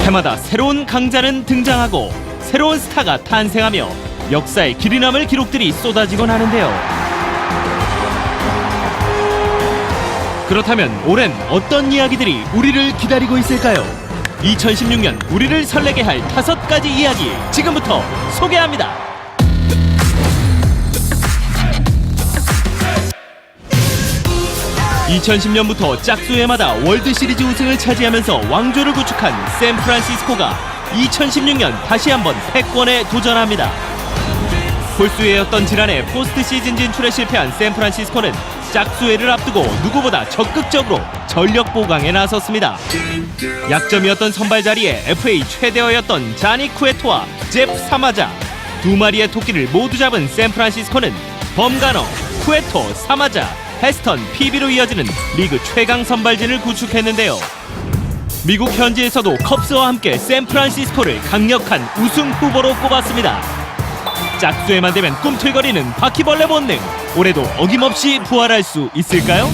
해마다 새로운 강자는 등장하고 새로운 스타가 탄생하며 역사의 길이 남을 기록들이 쏟아지곤 하는데요. 그렇다면 올해는 어떤 이야기들이 우리를 기다리고 있을까요? 2016년 우리를 설레게 할 5가지 이야기 지금부터 소개합니다. 2010년부터 짝수회마다 월드시리즈 우승을 차지하면서 왕조를 구축한 샌프란시스코가 2016년 다시 한번 패권에 도전합니다. 홀수회였던 지난해 포스트 시즌 진출에 실패한 샌프란시스코는 짝수회를 앞두고 누구보다 적극적으로 전력 보강에 나섰습니다. 약점이었던 선발 자리에 FA 최대어였던 자니 쿠에토와 잽 사마자, 두 마리의 토끼를 모두 잡은 샌프란시스코는 범가너, 쿠에토, 사마자, 헤스턴, PB로 이어지는 리그 최강 선발진을 구축했는데요. 미국 현지에서도 컵스와 함께 샌프란시스코를 강력한 우승 후보로 꼽았습니다. 짝수에만 되면 꿈틀거리는 바퀴벌레 본능, 올해도 어김없이 부활할 수 있을까요?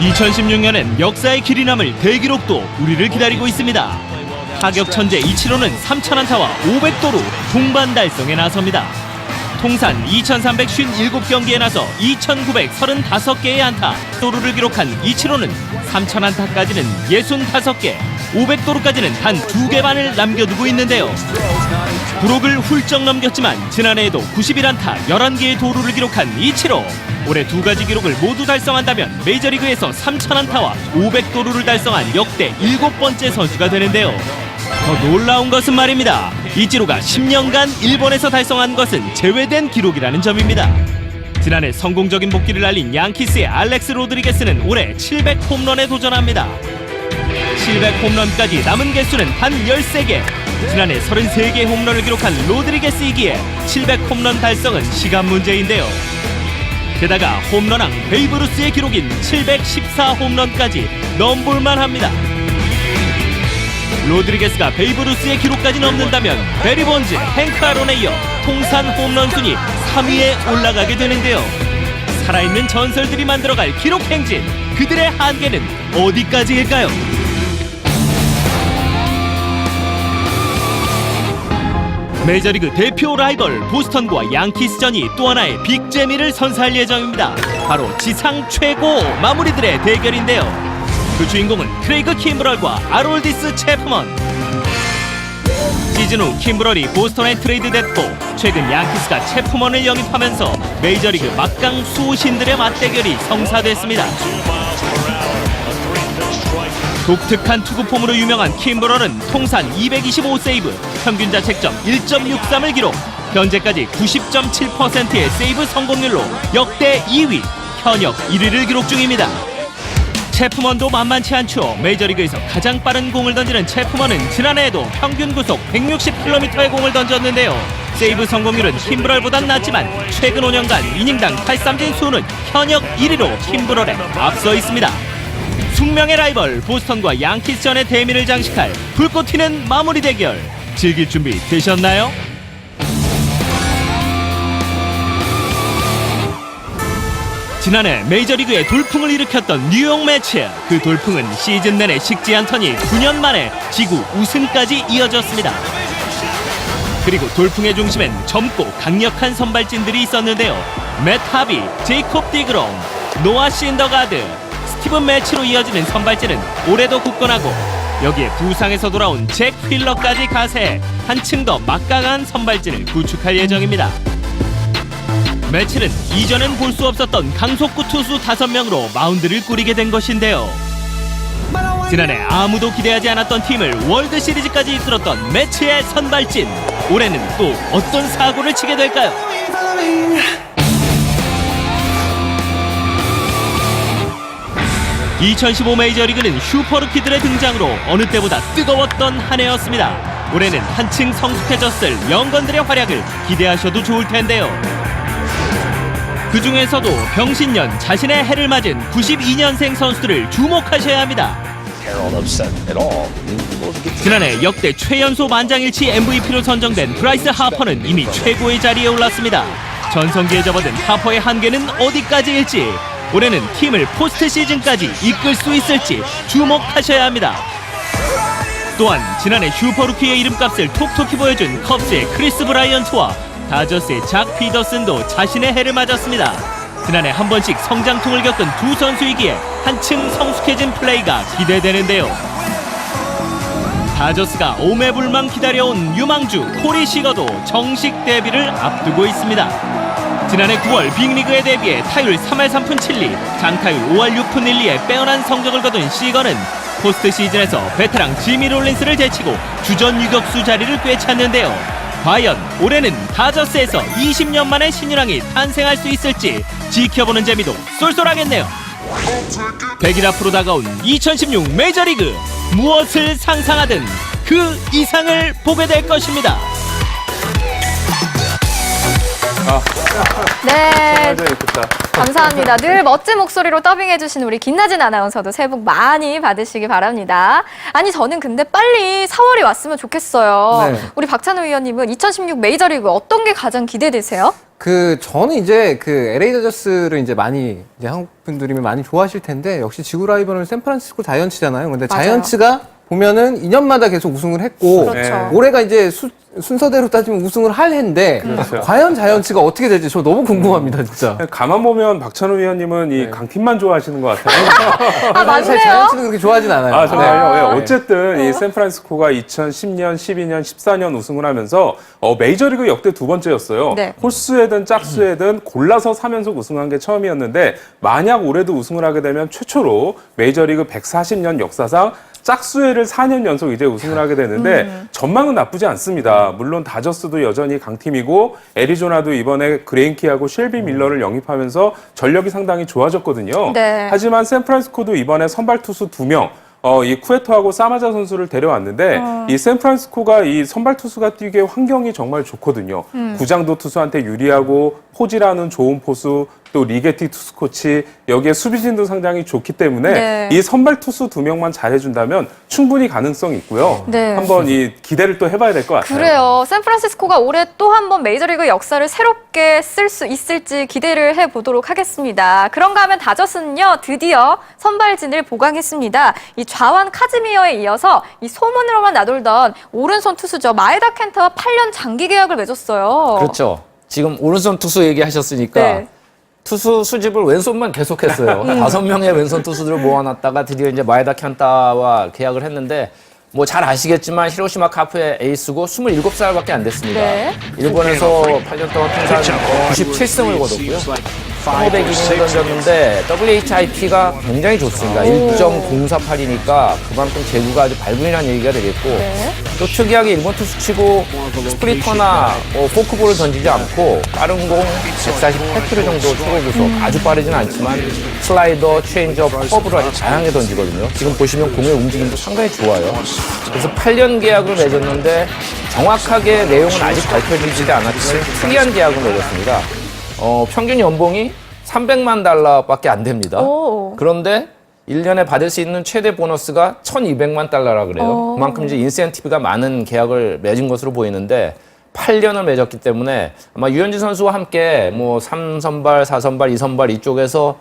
2016년엔 역사의 길이 남을 대기록도 우리를 기다리고 있습니다. 타격 천재 이치로는 3,000안타와 500도루 동반 달성에 나섭니다. 통산 2,357경기에 나서 2,935개의 안타, 도루를 기록한 이치로는 3,000안타까지는 65개, 500도루까지는 단 2개만을 남겨두고 있는데요. 부록을 훌쩍 넘겼지만 지난해에도 91안타, 11개의 도루를 기록한 이치로. 올해 2가지 기록을 모두 달성한다면 메이저리그에서 3,000안타와 500도루를 달성한 역대 7번째 선수가 되는데요. 더 놀라운 것은 말입니다. 이치로가 10년간 일본에서 달성한 것은 제외된 기록이라는 점입니다. 지난해 성공적인 복귀를 알린 양키스의 알렉스 로드리게스는 올해 700홈런에 도전합니다. 700홈런까지 남은 개수는 단 13개. 지난해 33개 홈런을 기록한 로드리게스이기에 700홈런 달성은 시간 문제인데요. 게다가 홈런왕 베이브루스의 기록인 714홈런까지 넘볼만 합니다. 로드리게스가 베이브루스의 기록까지 넘는다면 베리 본즈, 행크 아론에 이어 통산 홈런 순위 3위에 올라가게 되는데요. 살아있는 전설들이 만들어갈 기록 행진, 그들의 한계는 어디까지일까요? 메이저리그 대표 라이벌 보스턴과 양키스전이 또 하나의 빅재미를 선사할 예정입니다. 바로 지상 최고 마무리들의 대결인데요. 그 주인공은 크레이그 킴브럴과 아롤디스 체프먼. 시즌 후 킴브럴이 보스턴에 트레이드됐고 최근 양키스가 체프먼을 영입하면서 메이저리그 막강 수호신들의 맞대결이 성사됐습니다. 독특한 투구폼으로 유명한 킴브럴은 통산 225세이브, 평균 자책점 1.63을 기록, 현재까지 90.7%의 세이브 성공률로 역대 2위, 현역 1위를 기록 중입니다. 체프먼도 만만치 않죠. 메이저리그에서 가장 빠른 공을 던지는 체프먼은 지난해에도 평균 구속 160km의 공을 던졌는데요. 세이브 성공률은 킴브럴보단 낮지만 최근 5년간 이닝당 탈삼진 수는 현역 1위로 킴브럴에 앞서 있습니다. 숙명의 라이벌 보스턴과 양키스전의 대미를 장식할 불꽃 튀는 마무리 대결, 즐길 준비 되셨나요? 지난해 메이저리그에 돌풍을 일으켰던 뉴욕 매치, 그 돌풍은 시즌 내내 식지 않더니 9년 만에 지구 우승까지 이어졌습니다. 그리고 돌풍의 중심엔 젊고 강력한 선발진들이 있었는데요. 맷 하비, 제이콥 디그롬, 노아 신더가드, 스티븐 매치로 이어지는 선발진은 올해도 굳건하고 여기에 부상에서 돌아온 잭 휠러까지 가세해 한층 더 막강한 선발진을 구축할 예정입니다. 매치는 이전엔 볼 수 없었던 강속구 투수 5명으로 마운드를 꾸리게 된 것인데요. 지난해 아무도 기대하지 않았던 팀을 월드시리즈까지 이끌었던 매치의 선발진, 올해는 또 어떤 사고를 치게 될까요? 2015 메이저리그는 슈퍼루키들의 등장으로 어느 때보다 뜨거웠던 한 해였습니다. 올해는 한층 성숙해졌을 영건들의 활약을 기대하셔도 좋을 텐데요. 그 중에서도 병신년 자신의 해를 맞은 92년생 선수들을 주목하셔야 합니다. 지난해 역대 최연소 만장일치 MVP로 선정된 브라이스 하퍼는 이미 최고의 자리에 올랐습니다. 전성기에 접어든 하퍼의 한계는 어디까지일지 올해는 팀을 포스트 시즌까지 이끌 수 있을지 주목하셔야 합니다. 또한 지난해 슈퍼루키의 이름값을 톡톡히 보여준 컵스의 크리스 브라이언트와 다저스의 작 피더슨도 자신의 해를 맞았습니다. 지난해 한 번씩 성장통을 겪은 두 선수이기에 한층 성숙해진 플레이가 기대되는데요. 다저스가 오매불망 기다려온 유망주 코리 시거도 정식 데뷔를 앞두고 있습니다. 지난해 9월 빅리그에 데뷔해 타율 3할 3푼 7리, 장타율 5할 6푼 1리의 빼어난 성적을 거둔 시거는 포스트 시즌에서 베테랑 지미 롤린스를 제치고 주전 유격수 자리를 꿰찼는데요. 과연 올해는 다저스에서 20년 만에 신인왕이 탄생할 수 있을지 지켜보는 재미도 쏠쏠하겠네요. 100일 앞으로 다가온 2016 메이저리그, 무엇을 상상하든 그 이상을 보게 될 것입니다. 네, 감사합니다. 늘 멋진 목소리로 더빙해주신 우리 김나진 아나운서도 새해 복 많이 받으시기 바랍니다. 아니, 저는 근데 빨리 4월이 왔으면 좋겠어요. 네. 우리 박찬호 위원님은 2016 메이저리그 어떤 게 가장 기대되세요? 저는 이제 LA 다저스를 이제 많이, 이제 한국 분들이 많이 좋아하실 텐데, 역시 지구 라이벌은 샌프란시스코 자이언츠잖아요. 근데 맞아요. 자이언츠가 보면은 2년마다 계속 우승을 했고, 그렇죠. 올해가 이제 순서대로 따지면 우승을 할 해인데, 그렇죠. 과연 자이언츠가 어떻게 될지 저 너무 궁금합니다, 진짜. 가만 보면 박찬호 위원님은 이 강팀만 좋아하시는 것 같아요. 아, 사실 맞네요. 자이언츠는 그렇게 좋아하진 않아요. 아, 정말요? 네. 예, 어쨌든 이 샌프란시스코가 2010년, 12년, 14년 우승을 하면서 메이저리그 역대 두 번째였어요. 네. 홀수에든 짝수에든 골라서 3연속 우승한 게 처음이었는데, 만약 올해도 우승을 하게 되면 최초로 메이저리그 140년 역사상 짝수회를 4년 연속 이제 우승을 하게 되는데 전망은 나쁘지 않습니다. 물론 다저스도 여전히 강팀이고 애리조나도 이번에 그레인키하고 쉘비 밀러를 영입하면서 전력이 상당히 좋아졌거든요. 네. 하지만 샌프란시스코도 이번에 선발 투수 2명 이 쿠에토하고 사마자 선수를 데려왔는데 이 샌프란시스코가 이 선발 투수가 뛰기에 환경이 정말 좋거든요. 구장도 투수한테 유리하고 포지라는 좋은 포수 또 리게티 투수 코치 여기에 수비진도 상당히 좋기 때문에 네. 이 선발 투수 2명만 잘해준다면 충분히 가능성이 있고요. 네. 한번 이 기대를 또 해봐야 될 것 같아요. 그래요. 샌프란시스코가 올해 또 한 번 메이저리그 역사를 새롭게 쓸 수 있을지 기대를 해보도록 하겠습니다. 그런가 하면 다저스는요, 드디어 선발진을 보강했습니다. 이 좌완 카즈미어에 이어서 이 소문으로만 나돌던 오른손 투수죠. 마에다 켄타와 8년 장기 계약을 맺었어요. 그렇죠. 지금 오른손 투수 얘기하셨으니까 네. 투수 수집을 왼손만 계속했어요. 5명의 왼손 투수들을 모아놨다가 드디어 이제 마에다 켄타와 계약을 했는데 뭐 잘 아시겠지만 히로시마 카프의 에이스고 27살밖에 안 됐습니다. 네. 일본에서 8년 동안 통산 97승을 거뒀고요. 1500이닝을 던졌는데 WHIP가 굉장히 좋습니다. 1.048이니까 그만큼 제구가 아주 발군이라는 얘기가 되겠고 네. 또 특이하게 일본 투수치고 스프리터나 포크볼을 던지지 않고 빠른 공 148km 정도 초고 구속 아주 빠르진 않지만 슬라이더, 체인지업, 커브를 아주 다양하게 던지거든요. 지금 보시면 공의 움직임도 상당히 좋아요. 그래서 8년 계약을 맺었는데 정확하게 내용은 아직 밝혀지지 않았지만 특이한 계약을 맺었습니다. 평균 연봉이 300만 달러밖에 안 됩니다. 오. 그런데 1년에 받을 수 있는 최대 보너스가 1,200만 달러라 그래요. 그만큼 이제 인센티브가 많은 계약을 맺은 것으로 보이는데 8년을 맺었기 때문에 아마 유현진 선수와 함께 뭐 3선발, 4선발, 2선발 이쪽에서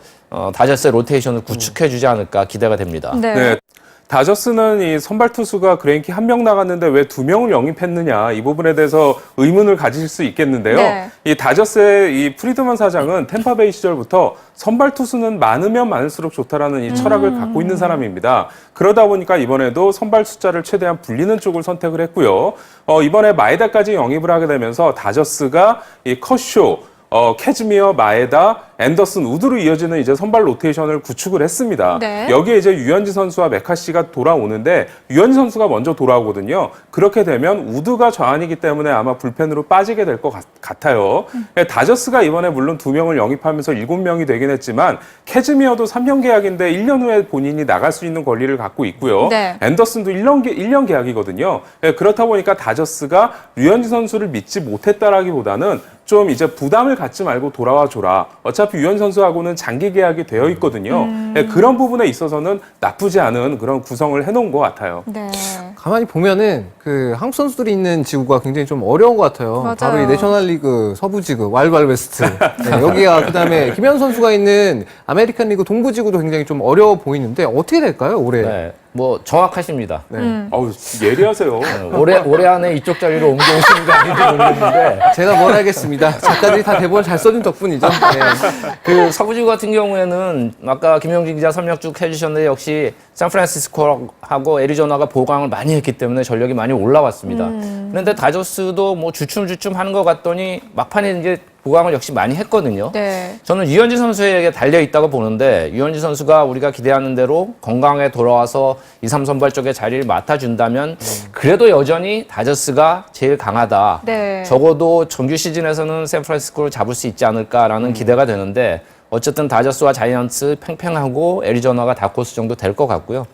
다저스의 로테이션을 구축해주지 않을까 기대가 됩니다. 네. 네. 다저스는 이 선발 투수가 그레인키 1명 나갔는데 왜 2명을 영입했느냐 이 부분에 대해서 의문을 가지실 수 있겠는데요. 네. 이 다저스의 이 프리드먼 사장은 템파베이 시절부터 선발 투수는 많으면 많을수록 좋다라는 이 철학을 갖고 있는 사람입니다. 그러다 보니까 이번에도 선발 숫자를 최대한 불리는 쪽을 선택을 했고요. 이번에 마에다까지 영입을 하게 되면서 다저스가 이 컷쇼 캐즈미어, 마에다, 앤더슨, 우드로 이어지는 이제 선발 로테이션을 구축을 했습니다. 네. 여기에 이제 유현진 선수와 메카시가 돌아오는데 유현진 선수가 먼저 돌아오거든요. 그렇게 되면 우드가 좌완이기 때문에 아마 불펜으로 빠지게 될 것 같아요. 다저스가 이번에 물론 2명을 영입하면서 7명이 되긴 했지만 캐즈미어도 3년 계약인데 1년 후에 본인이 나갈 수 있는 권리를 갖고 있고요. 네. 앤더슨도 1년 계약이거든요. 그렇다 보니까 다저스가 류현진 선수를 믿지 못했다라기보다는 좀 이제 부담을 갖지 말고 돌아와 줘라. 어차피 유현 선수하고는 장기 계약이 되어 있거든요. 네, 그런 부분에 있어서는 나쁘지 않은 그런 구성을 해놓은 것 같아요. 네. 가만히 보면은 그 한국 선수들이 있는 지구가 굉장히 좀 어려운 것 같아요. 맞아요. 바로 이 내셔널리그 서부지구 와일드와일드웨스트. 네, 여기가 그다음에 김현 선수가 있는 아메리칸 리그 동부지구도 굉장히 좀 어려워 보이는데 어떻게 될까요 올해? 네, 뭐 정확하시니다. 네. 어우, 예리하세요. 올해 안에 이쪽 자리로 옮겨오시는 거 아닌지 모르겠는데 제가 뭘 하겠습니다. 작가들이 다 대본을 잘 써준 덕분이죠. 네. 그 서부지구 같은 경우에는 아까 김영진 기자 설명 쭉 해주셨는데 역시 샌프란시스코하고 애리조나가 보강을 많이 했기 때문에 전력이 많이 올라왔습니다. 그런데 다저스도 뭐 주춤주춤 하는 것 같더니 막판에 이제 보강을 역시 많이 했거든요. 네. 저는 유현진 선수에게 달려 있다고 보는데 유현진 선수가 우리가 기대하는 대로 건강에 돌아와서 2, 3선발 쪽에 자리를 맡아준다면 그래도 여전히 다저스가 제일 강하다. 네. 적어도 정규 시즌에서는 샌프란시스코를 잡을 수 있지 않을까라는 기대가 되는데 어쨌든 다저스와 자이언츠 팽팽하고 애리조나가 다코스 정도 될 것 같고요.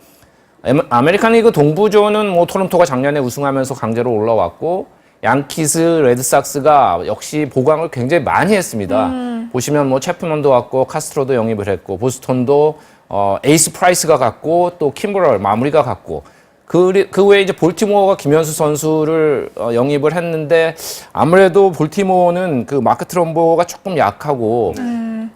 아메리칸 리그 동부조는 뭐 토론토가 작년에 우승하면서 강제로 올라왔고 양키스, 레드삭스가 역시 보강을 굉장히 많이 했습니다. 보시면 뭐 채프먼도 왔고 카스트로도 영입을 했고 보스턴도 에이스 프라이스가 갔고 또 킴브럴 마무리가 갔고 그 외에 이제 볼티모어가 김현수 선수를 영입을 했는데 아무래도 볼티모어는 그 마크 트럼보가 조금 약하고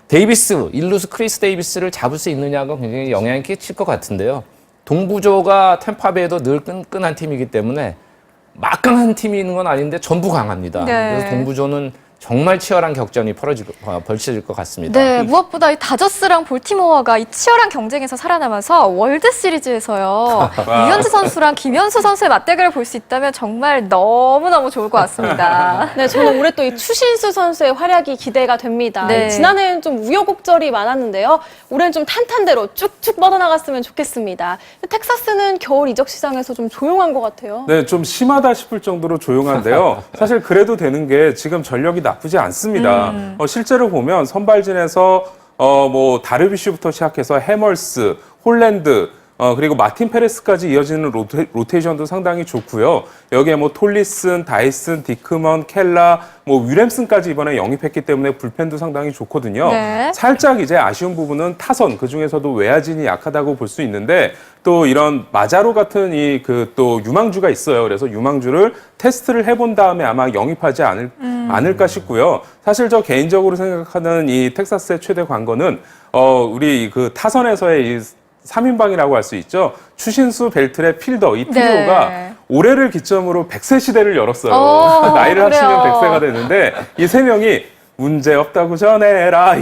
데이비스, 일루스 크리스 데이비스를 잡을 수 있느냐가 굉장히 영향이 끼칠 것 같은데요. 동부조가 템파베이도 늘 끈끈한 팀이기 때문에 막강한 팀이 있는 건 아닌데 전부 강합니다. 네. 그래서 동부조는 정말 치열한 격전이 벌쳐질 것 같습니다. 네, 무엇보다 이 다저스랑 볼티모어가 이 치열한 경쟁에서 살아남아서 월드 시리즈에서요. 유현진 선수랑 김현수 선수의 맞대결을 볼 수 있다면 정말 너무너무 좋을 것 같습니다. 네, 저는 올해 또 이 추신수 선수의 활약이 기대가 됩니다. 네. 지난해는 좀 우여곡절이 많았는데요. 올해는 좀 탄탄대로 쭉쭉 뻗어나갔으면 좋겠습니다. 텍사스는 겨울 이적 시장에서 좀 조용한 것 같아요. 네, 좀 심하다 싶을 정도로 조용한데요. 사실 그래도 되는 게 지금 전력이 나쁘지 않습니다. 실제로 보면 선발진에서 뭐 다르비쉬부터 시작해서 해멀스, 홀랜드, 그리고 마틴 페레스까지 이어지는 로테이션도 상당히 좋고요. 여기에 뭐 톨리슨, 다이슨, 디크먼, 켈라, 뭐 윌햄슨까지 이번에 영입했기 때문에 불펜도 상당히 좋거든요. 네. 살짝 이제 아쉬운 부분은 타선, 그 중에서도 외야진이 약하다고 볼 수 있는데 또 이런 마자로 같은 이 그 또 유망주가 있어요. 그래서 유망주를 테스트를 해본 다음에 아마 영입하지 않을까 싶고요. 사실 저 개인적으로 생각하는 이 텍사스의 최대 관건은 우리 그 타선에서의 이 3인방이라고 할 수 있죠. 추신수, 벨트레, 필더 이 트리오가 네. 올해를 기점으로 100세 시대를 열었어요. 오, 나이를 그래요. 합치면 100세가 되는데 이 세 명이 문제 없다고 전해라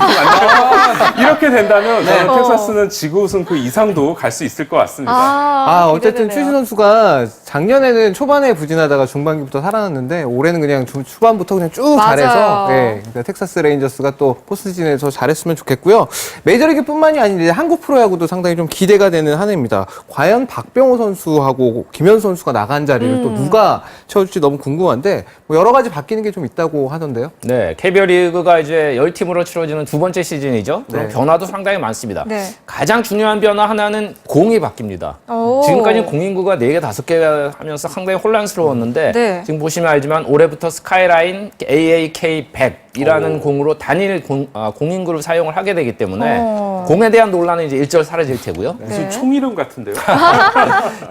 이렇게 된다면 저는 텍사스는 지구 우승 그 이상도 갈 수 있을 것 같습니다. 어쨌든 기대되네요. 추신 선수가 작년에는 초반에 부진하다가 중반기부터 살아났는데 올해는 그냥 초반부터 그냥 쭉 맞아요. 잘해서 네, 그러니까 텍사스 레인저스가 또 포스트시즌에서 잘했으면 좋겠고요. 메이저리그뿐만이 아니라 이제 한국 프로야구도 상당히 좀 기대가 되는 한 해입니다. 과연 박병호 선수하고 김현 선수가 나간 자리를 또 누가 채워줄지 너무 궁금한데 뭐 여러 가지 바뀌는 게 좀 있다고 하던데요. 네, KBO 리그가 이제 10팀으로 치러지는 두 번째 시즌이죠. 그럼 네. 변화도 상당히 많습니다. 네. 가장 중요한 변화 하나는 공이 바뀌입니다. 오. 지금까지 공인구가 4개, 5개 하면서 상당히 혼란스러웠는데 네. 지금 보시면 알지만 올해부터 스카이라인 AAK100이라는 공으로 단일 공인구를 사용을 하게 되기 때문에 공에 대한 논란은 이제 일절 사라질 테고요. 무슨 총 이름 같은데요?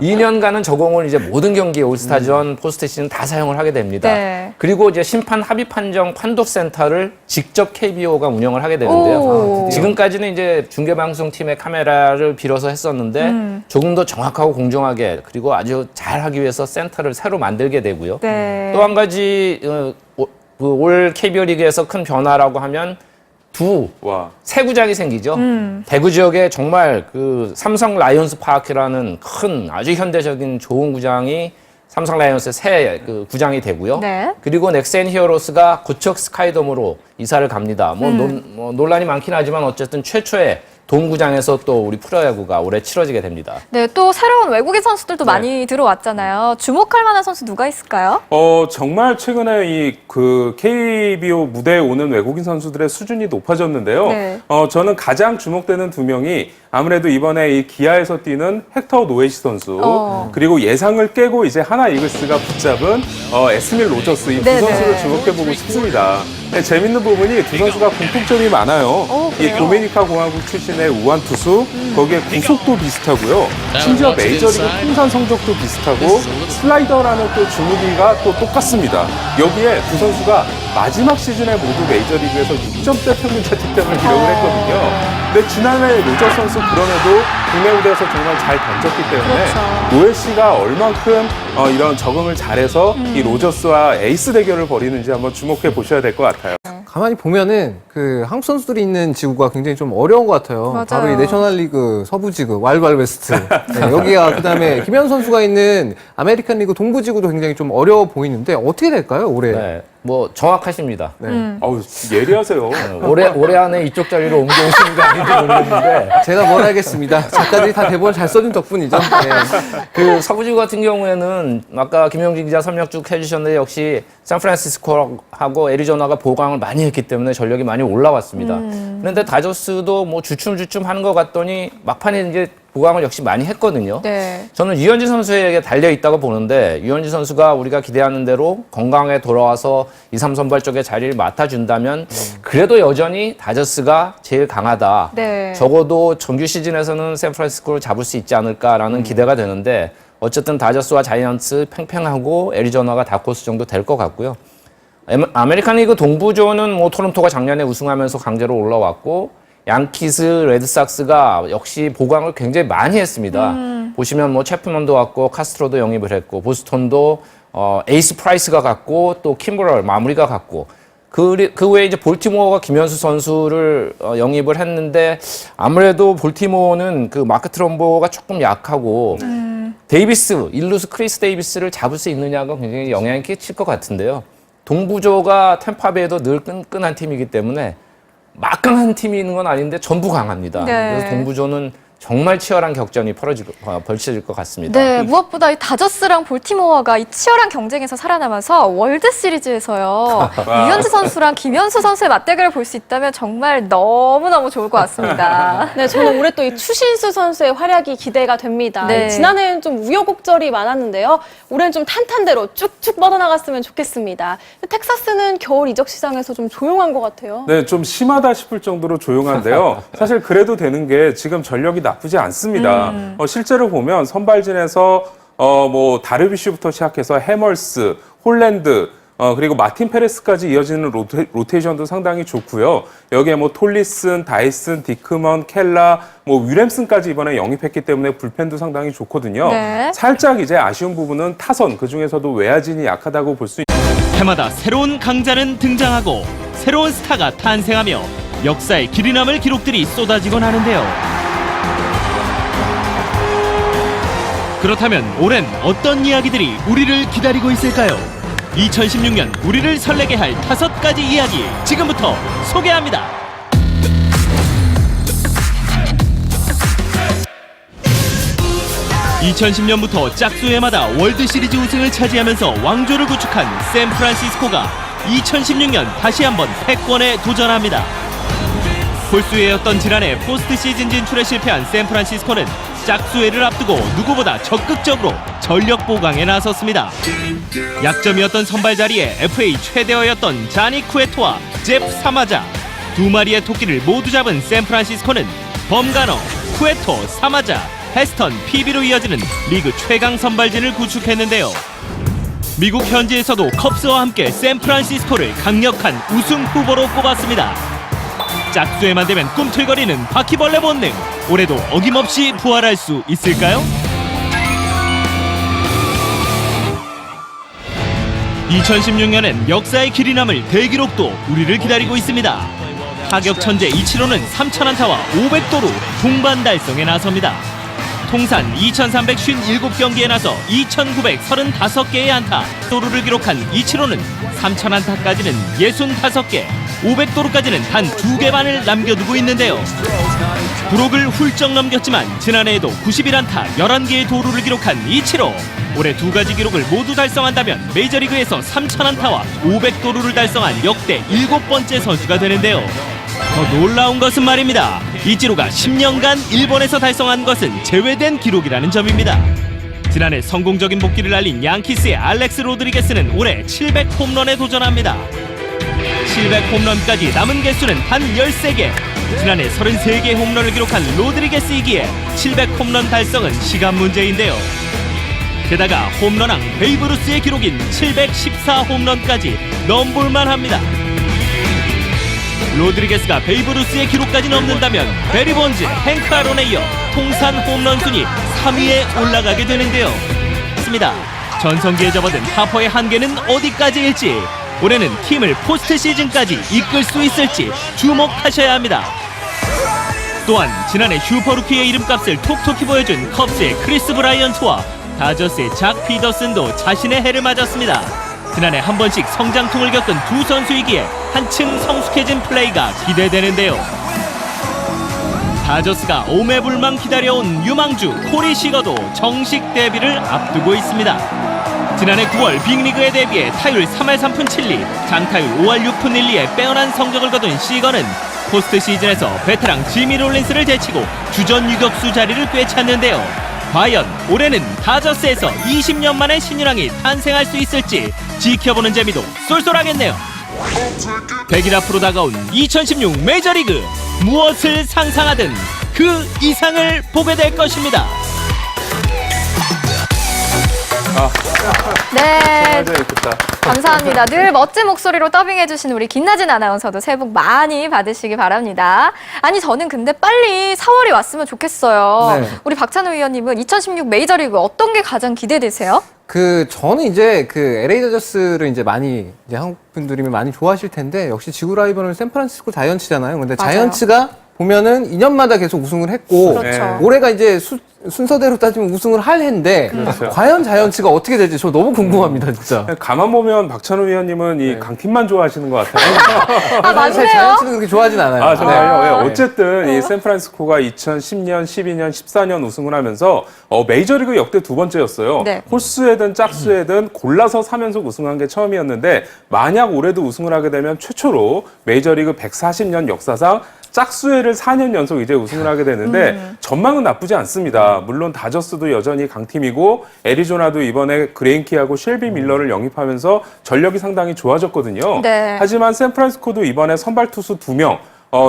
2년간은 저 공을 이제 모든 경기 올스타전, 포스트시즌 다 사용을 하게 됩니다. 네. 그리고 이제 심판 합의 판정 판독 센터를 직접 KBO가 운영을 하게 되는데요. 오. 지금까지는 이제 중계방송팀의 카메라를 빌어서 했었는데 조금 더 정확하고 공정하게 그리고 아주 잘 하기 위해서 센터를 새로 만들게 되고요. 네. 또 한 가지 올 KBO 리그에서 큰 변화라고 하면 와. 새 구장이 생기죠. 대구 지역에 정말 그 삼성 라이온스 파크라는 큰 아주 현대적인 좋은 구장이 삼성 라이온스의 새 그 구장이 되고요. 네. 그리고 넥센 히어로스가 고척 스카이돔으로 이사를 갑니다. 뭐 논란이 많긴 하지만 어쨌든 최초의 동구장에서 또 우리 프로야구가 올해 치러지게 됩니다. 네, 또 새로운 외국인 선수들도 많이 들어왔잖아요. 주목할 만한 선수 누가 있을까요? 정말 최근에 이 그 KBO 무대에 오는 외국인 선수들의 수준이 높아졌는데요. 네. 저는 가장 주목되는 두 명이 아무래도 이번에 이 기아에서 뛰는 헥터 노에시 선수 그리고 예상을 깨고 이제 하나 이글스가 붙잡은 에스밀 로저스 이 두 네네. 선수를 주목해보고 싶습니다. 네, 재밌는 부분이 두 선수가 공통점이 많아요. 이 그래요? 도미니카 공화국 출신의 우완 투수, 거기에 구속도 비슷하고요. 심지어 메이저리그 통산 성적도 비슷하고 슬라이더라는 또 주무기가 또 똑같습니다. 여기에 두 선수가 마지막 시즌에 모두 메이저리그에서 6점대 평균 자책점을 기록을 했거든요. 근데 지난해 로저 선수 그럼에도 국내 무대에서 정말 잘 던졌기 때문에 노엘 씨가 얼만큼 이런 적응을 잘해서 이 로저스와 에이스 대결을 벌이는지 한번 주목해 보셔야 될 것 같아요. 가만히 보면은 그 한국 선수들이 있는 지구가 굉장히 좀 어려운 것 같아요. 맞아요. 바로 이 내셔널리그 서부지구 와일드와이스트 네, 여기가 그다음에 김현 선수가 있는 아메리칸 리그 동부지구도 굉장히 좀 어려워 보이는데 어떻게 될까요 올해? 네, 뭐 정확하십니다. 어우, 예리하세요. 올해 안에 이쪽 자리로 옮겨오시는 거 아닌지 모르겠는데 제가 뭘 하겠습니다. 작가들이 다 대본을 잘 써준 덕분이죠. 네. 그 서부지구 같은 경우에는 아까 김영진 기자 설명 쭉 해주셨는데 역시 샌프란시스코하고 애리조나가 보강을 많이 했기 때문에 전력이 많이 올라왔습니다. 그런데 다저스도 뭐 주춤주춤 하는 것 같더니 막판에 이제 보강을 역시 많이 했거든요. 네. 저는 유현진 선수에게 달려 있다고 보는데 유현진 선수가 우리가 기대하는 대로 건강에 돌아와서 2, 3선발 쪽에 자리를 맡아준다면 그래도 여전히 다저스가 제일 강하다. 네. 적어도 정규 시즌에서는 샌프란시스코를 잡을 수 있지 않을까라는 기대가 되는데 어쨌든 다저스와 자이언츠 팽팽하고 애리조나가 다크호스 정도 될 것 같고요. 아메리칸 리그 동부조는 뭐 토론토가 작년에 우승하면서 강제로 올라왔고 양키스, 레드삭스가 역시 보강을 굉장히 많이 했습니다. 보시면 뭐 채프먼도 왔고 카스트로도 영입을 했고 보스턴도 에이스 프라이스가 갔고 또 킴브럴 마무리가 갔고 그 외에 이제 볼티모어가 김현수 선수를 영입을 했는데 아무래도 볼티모어는 그 마크 트럼보가 조금 약하고 데이비스, 일루스 크리스 데이비스를 잡을 수 있느냐가 굉장히 영향이 끼칠 것 같은데요. 동부조가 템파베이도 늘 끈끈한 팀이기 때문에 막강한 팀이 있는 건 아닌데 전부 강합니다. 네. 그래서 동부조는 정말 치열한 격전이 벌쳐질 것 같습니다. 네, 무엇보다 이 다저스랑 볼티모어가 이 치열한 경쟁에서 살아남아서 월드 시리즈에서요. 유현진 선수랑 김현수 선수의 맞대결을 볼 수 있다면 정말 너무너무 좋을 것 같습니다. 네, 저는 올해 또 이 추신수 선수의 활약이 기대가 됩니다. 네. 지난해는 좀 우여곡절이 많았는데요. 올해는 좀 탄탄대로 쭉쭉 뻗어나갔으면 좋겠습니다. 텍사스는 겨울 이적 시장에서 좀 조용한 것 같아요. 네, 좀 심하다 싶을 정도로 조용한데요. 사실 그래도 되는 게 지금 전력이 나쁘지 않습니다. 실제로 보면 선발진에서 뭐 다르비쉬부터 시작해서 해멀스, 홀랜드, 그리고 마틴 페레스까지 이어지는 로테이션도 상당히 좋고요. 여기에 뭐 톨리슨, 다이슨, 디크먼, 켈라, 뭐 윌햄슨까지 이번에 영입했기 때문에 불펜도 상당히 좋거든요. 네. 살짝 이제 아쉬운 부분은 타선, 그중에서도 외야진이 약하다고 볼 수 해마다 새로운 강자는 등장하고 새로운 스타가 탄생하며 역사의 길이 남을 기록들이 쏟아지곤 하는데요. 그렇다면 올해는 어떤 이야기들이 우리를 기다리고 있을까요? 2016년 우리를 설레게 할 5가지 이야기 지금부터 소개합니다. (2010년부터) 짝수회마다 월드시리즈 우승을 차지하면서 왕조를 구축한 샌프란시스코가 2016년 다시 한번 패권에 도전합니다. 홀수회였던 지난해 포스트 시즌 진출에 실패한 샌프란시스코는 짝수회를 앞두고 누구보다 적극적으로 전력 보강에 나섰습니다. 약점이었던 선발 자리에 FA 최대어였던 자니 쿠에토와 잽 사마자, 두 마리의 토끼를 모두 잡은 샌프란시스코는 범가너, 쿠에토, 사마자, 헤스턴, 피비로 이어지는 리그 최강 선발진을 구축했는데요. 미국 현지에서도 컵스와 함께 샌프란시스코를 강력한 우승 후보로 꼽았습니다. 짝수에만 되면 꿈틀거리는 바퀴벌레 본능, 올해도 어김없이 부활할 수 있을까요? 2016년엔 역사의 길이 남을 대기록도 우리를 기다리고 있습니다. 타격 천재 이치로는 3,000안타와 500도루 동반 달성에 나섭니다. 통산 2,357경기에 나서 2,935개의 안타, 도루를 기록한 이치로는 3,000안타까지는 65개, 500도루까지는 단 2개만을 남겨두고 있는데요. 부록을 훌쩍 넘겼지만 지난해에도 91안타, 11개의 도루를 기록한 이치로. 올해 2가지 기록을 모두 달성한다면 메이저리그에서 3,000안타와 500도루를 달성한 역대 7번째 선수가 되는데요. 더 놀라운 것은 말입니다. 이치로가 10년간 일본에서 달성한 것은 제외된 기록이라는 점입니다. 지난해 성공적인 복귀를 알린 양키스의 알렉스 로드리게스는 올해 700홈런에 도전합니다. 700 홈런까지 남은 개수는 단 13개. 지난해 33개 홈런을 기록한 로드리게스이기에 700 홈런 달성은 시간 문제인데요. 게다가 홈런왕 베이브 루스의 기록인 714 홈런까지 넘볼만 합니다. 로드리게스가 베이브 루스의 기록까지 넘는다면 베리 본즈, 행크 아론에 이어 통산 홈런 순위 3위에 올라가게 되는데요. 맞습니다. 전성기에 접어든 하퍼의 한계는 어디까지일지, 올해는 팀을 포스트 시즌까지 이끌 수 있을지 주목하셔야 합니다. 또한 지난해 슈퍼루키의 이름값을 톡톡히 보여준 컵스의 크리스 브라이언트와 다저스의 작 피더슨도 자신의 해를 맞았습니다. 지난해 한 번씩 성장통을 겪은 두 선수이기에 한층 성숙해진 플레이가 기대되는데요. 다저스가 오매불망 기다려온 유망주 코리 시거도 정식 데뷔를 앞두고 있습니다. 지난해 9월 빅리그에 데뷔해 타율 3할 3푼 7리, 장타율 5할 6푼 1리의 빼어난 성적을 거둔 시거는 포스트 시즌에서 베테랑 지미 롤린스를 제치고 주전 유격수 자리를 꿰찼는데요. 과연 올해는 다저스에서 20년 만에 신인왕이 탄생할 수 있을지 지켜보는 재미도 쏠쏠하겠네요. 100일 앞으로 다가온 2016 메이저리그, 무엇을 상상하든 그 이상을 보게 될 것입니다. 네, 재밌겠다. 감사합니다. 늘 멋진 목소리로 더빙해주신 우리 김나진 아나운서도 새해 복 많이 받으시기 바랍니다. 아니, 저는 근데 빨리 4월이 왔으면 좋겠어요. 네. 우리 박찬호 위원님은 2016 메이저리그 어떤 게 가장 기대되세요? 저는 이제 LA 다저스를 이제 많이, 이제 한국 분들이면 많이 좋아하실 텐데, 역시 지구 라이벌은 샌프란시스코 자이언츠잖아요. 근데 맞아요. 자이언츠가 보면은 2년마다 계속 우승을 했고, 그렇죠. 올해가 이제 순서대로 따지면 우승을 할 해인데, 그렇죠. 과연 자이언츠가 어떻게 될지 저 너무 궁금합니다, 진짜. 가만 보면 박찬호 위원님은 이 강팀만 좋아하시는 것 같아요. 아, 사실 맞네요. 자이언츠는 그렇게 좋아하진 않아요. 아, 정말요? 네. 예, 어쨌든 이 샌프란시스코가 2010년, 12년, 14년 우승을 하면서 메이저리그 역대 두 번째였어요. 네. 홀수에든 짝수에든 골라서 3연속 우승한 게 처음이었는데, 만약 올해도 우승을 하게 되면 최초로 메이저리그 140년 역사상 짝수회를 4년 연속 이제 우승을 하게 되는데 전망은 나쁘지 않습니다. 물론 다저스도 여전히 강팀이고 애리조나도 이번에 그레인키하고 쉘비 밀러를 영입하면서 전력이 상당히 좋아졌거든요. 네. 하지만 샌프란시스코도 이번에 선발 투수 2명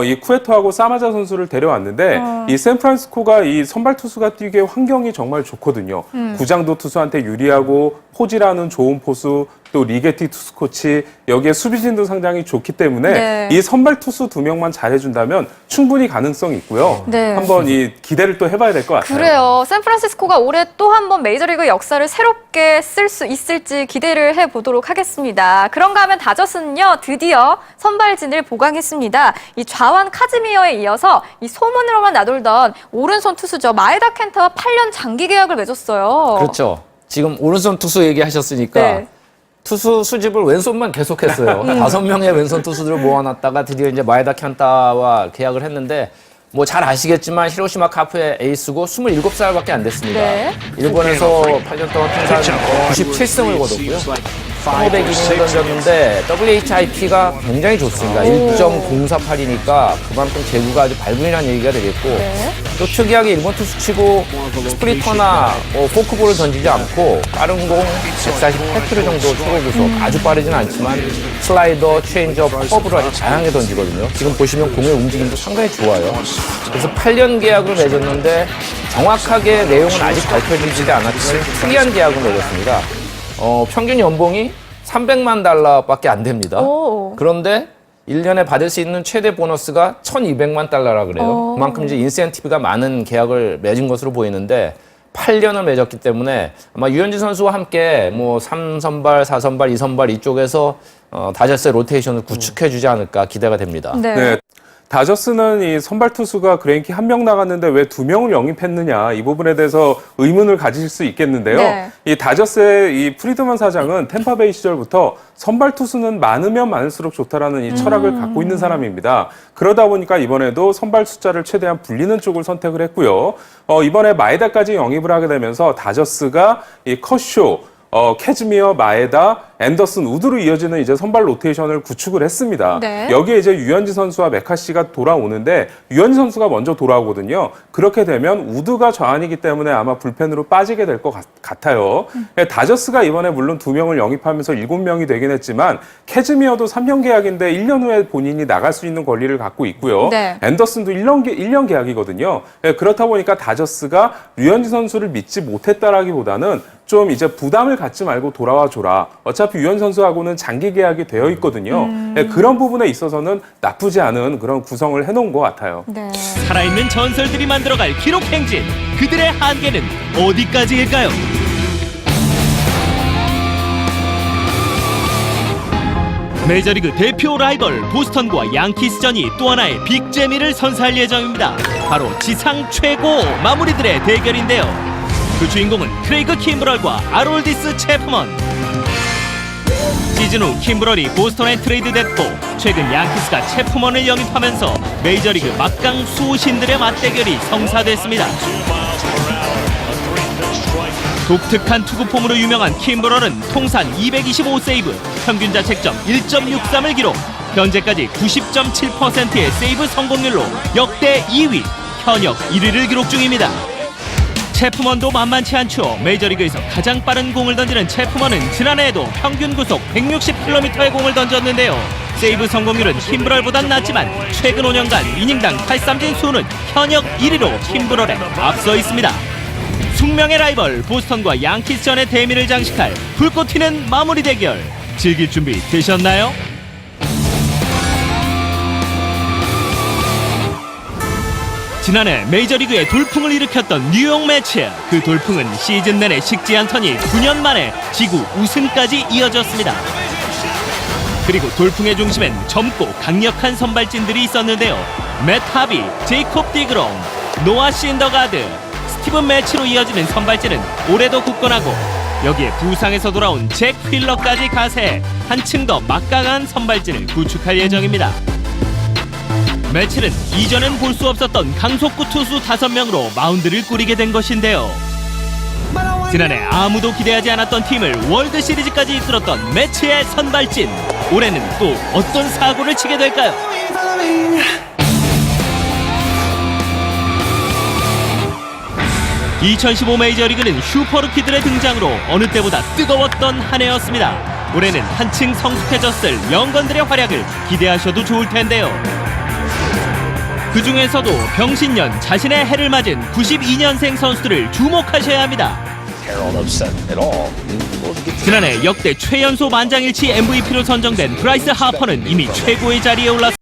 이 쿠에토하고 사마자 선수를 데려왔는데 이 샌프란시스코가 이 선발 투수가 뛰기에 환경이 정말 좋거든요. 구장도 투수한테 유리하고 포지라는 좋은 포수, 또 리게티 투수 코치, 여기에 수비진도 상당히 좋기 때문에 네. 이 선발 투수 2명만 잘해준다면 충분히 가능성이 있고요. 네. 한번 이 기대를 또 해봐야 될 것 같아요. 그래요. 샌프란시스코가 올해 또 한 번 메이저리그 역사를 새롭게 쓸 수 있을지 기대를 해보도록 하겠습니다. 그런가 하면 다저스는요, 드디어 선발진을 보강했습니다. 이 좌완 카즈미어에 이어서 이 소문으로만 나돌던 오른손 투수죠. 마에다 켄타와 8년 장기 계약을 맺었어요. 그렇죠. 지금 오른손 투수 얘기하셨으니까 네. 투수 수집을 왼손만 계속했어요. 5명의 왼손 투수들을 모아놨다가 드디어 이제 마에다 켄타와 계약을 했는데, 뭐 잘 아시겠지만 히로시마 카프의 에이스고 27살밖에 안 됐습니다. 네. 일본에서 8년 동안 통산 97승을 거뒀고요. 1500이닝을 던졌는데 WHIP가 굉장히 좋습니다. 1.048이니까 그만큼 제구가 아주 발군이라는 얘기가 되겠고, 네. 또 특이하게 일본 투수치고 스프리터나 포크볼을 던지지 않고 빠른 공 148km 정도 초고 구속, 아주 빠르진 않지만 슬라이더, 체인지업, 커브를 아주 다양하게 던지거든요. 지금 보시면 공의 움직임도 상당히 좋아요. 그래서 8년 계약으로 맺었는데 정확하게 내용은 아직 밝혀지지 않았지만 특이한 계약을 맺었습니다. 평균 연봉이 300만 달러밖에 안 됩니다. 오. 그런데 1년에 받을 수 있는 최대 보너스가 1,200만 달러라 그래요. 그만큼 이제 인센티브가 많은 계약을 맺은 것으로 보이는데 8년을 맺었기 때문에 아마 유현진 선수와 함께 뭐 3선발, 4선발, 2선발 이쪽에서 다저스의 로테이션을 구축해주지 않을까 기대가 됩니다. 네. 네. 다저스는 이 선발 투수가 그레인키 1명 나갔는데 왜 2명을 영입했느냐, 이 부분에 대해서 의문을 가지실 수 있겠는데요. 네. 이 다저스의 이 프리드먼 사장은 템파베이 시절부터 선발 투수는 많으면 많을수록 좋다라는 이 철학을 갖고 있는 사람입니다. 그러다 보니까 이번에도 선발 숫자를 최대한 불리는 쪽을 선택을 했고요. 이번에 마에다까지 영입을 하게 되면서 다저스가 이 컷쇼, 캐즈미어, 마에다, 앤더슨, 우드로 이어지는 이제 선발 로테이션을 구축을 했습니다. 네. 여기에 이제 유현진 선수와 메카시가 돌아오는데 유현진 선수가 먼저 돌아오거든요. 그렇게 되면 우드가 좌완이기 때문에 아마 불펜으로 빠지게 될 것 같아요. 다저스가 이번에 물론 2명을 영입하면서 7명이 되긴 했지만 캐즈미어도 3년 계약인데 1년 후에 본인이 나갈 수 있는 권리를 갖고 있고요. 네. 앤더슨도 1년 계약이거든요. 그렇다 보니까 다저스가 류현진 선수를 믿지 못했다라기보다는 좀 이제 부담을 갖지 말고 돌아와 줘라. 어차피 유현 선수하고는 장기 계약이 되어 있거든요. 그런 부분에 있어서는 나쁘지 않은 그런 구성을 해놓은 것 같아요. 네. 살아있는 전설들이 만들어갈 기록 행진. 그들의 한계는 어디까지일까요? 메이저리그 대표 라이벌 보스턴과 양키스전이 또 하나의 빅재미를 선사할 예정입니다. 바로 지상 최고 마무리들의 대결인데요. 그 주인공은 크레이그 킴브럴과 아롤디스 체프먼. 시즌 후 킴브럴이 보스턴에 트레이드됐고 최근 양키스가 체프먼을 영입하면서 메이저리그 막강 수호신들의 맞대결이 성사됐습니다. 독특한 투구폼으로 유명한 킴브럴은 통산 225세이브, 평균 자책점 1.63을 기록, 현재까지 90.7%의 세이브 성공률로 역대 2위, 현역 1위를 기록 중입니다. 체프먼도 만만치 않죠. 메이저리그에서 가장 빠른 공을 던지는 체프먼은 지난해에도 평균 구속 160km의 공을 던졌는데요. 세이브 성공률은 킴브럴보단 낮지만 최근 5년간 이닝당 8삼진 수는 현역 1위로 킴브럴에 앞서 있습니다. 숙명의 라이벌 보스턴과 양키스전의 대미를 장식할 불꽃 튀는 마무리 대결. 즐길 준비 되셨나요? 지난해 메이저리그에 돌풍을 일으켰던 뉴욕 매치. 그 돌풍은 시즌 내내 식지 않더니 9년 만에 지구 우승까지 이어졌습니다. 그리고 돌풍의 중심엔 젊고 강력한 선발진들이 있었는데요. 맷 하비, 제이콥 디그롬, 노아 신더가드, 스티븐 매치로 이어지는 선발진은 올해도 굳건하고 여기에 부상에서 돌아온 잭 휠러까지 가세해 한층 더 막강한 선발진을 구축할 예정입니다. 매치는 이전엔 볼 수 없었던 강속구 투수 5명으로 마운드를 꾸리게 된 것인데요. 지난해 아무도 기대하지 않았던 팀을 월드 시리즈까지 이끌었던 매치의 선발진. 올해는 또 어떤 사고를 치게 될까요? 2015 메이저리그는 슈퍼루키들의 등장으로 어느 때보다 뜨거웠던 한 해였습니다. 올해는 한층 성숙해졌을 영건들의 활약을 기대하셔도 좋을 텐데요. 그 중에서도 병신년 자신의 해를 맞은 92년생 선수들을 주목하셔야 합니다. 지난해 역대 최연소 만장일치 MVP로 선정된 브라이스 하퍼는 이미 최고의 자리에 올랐습니다.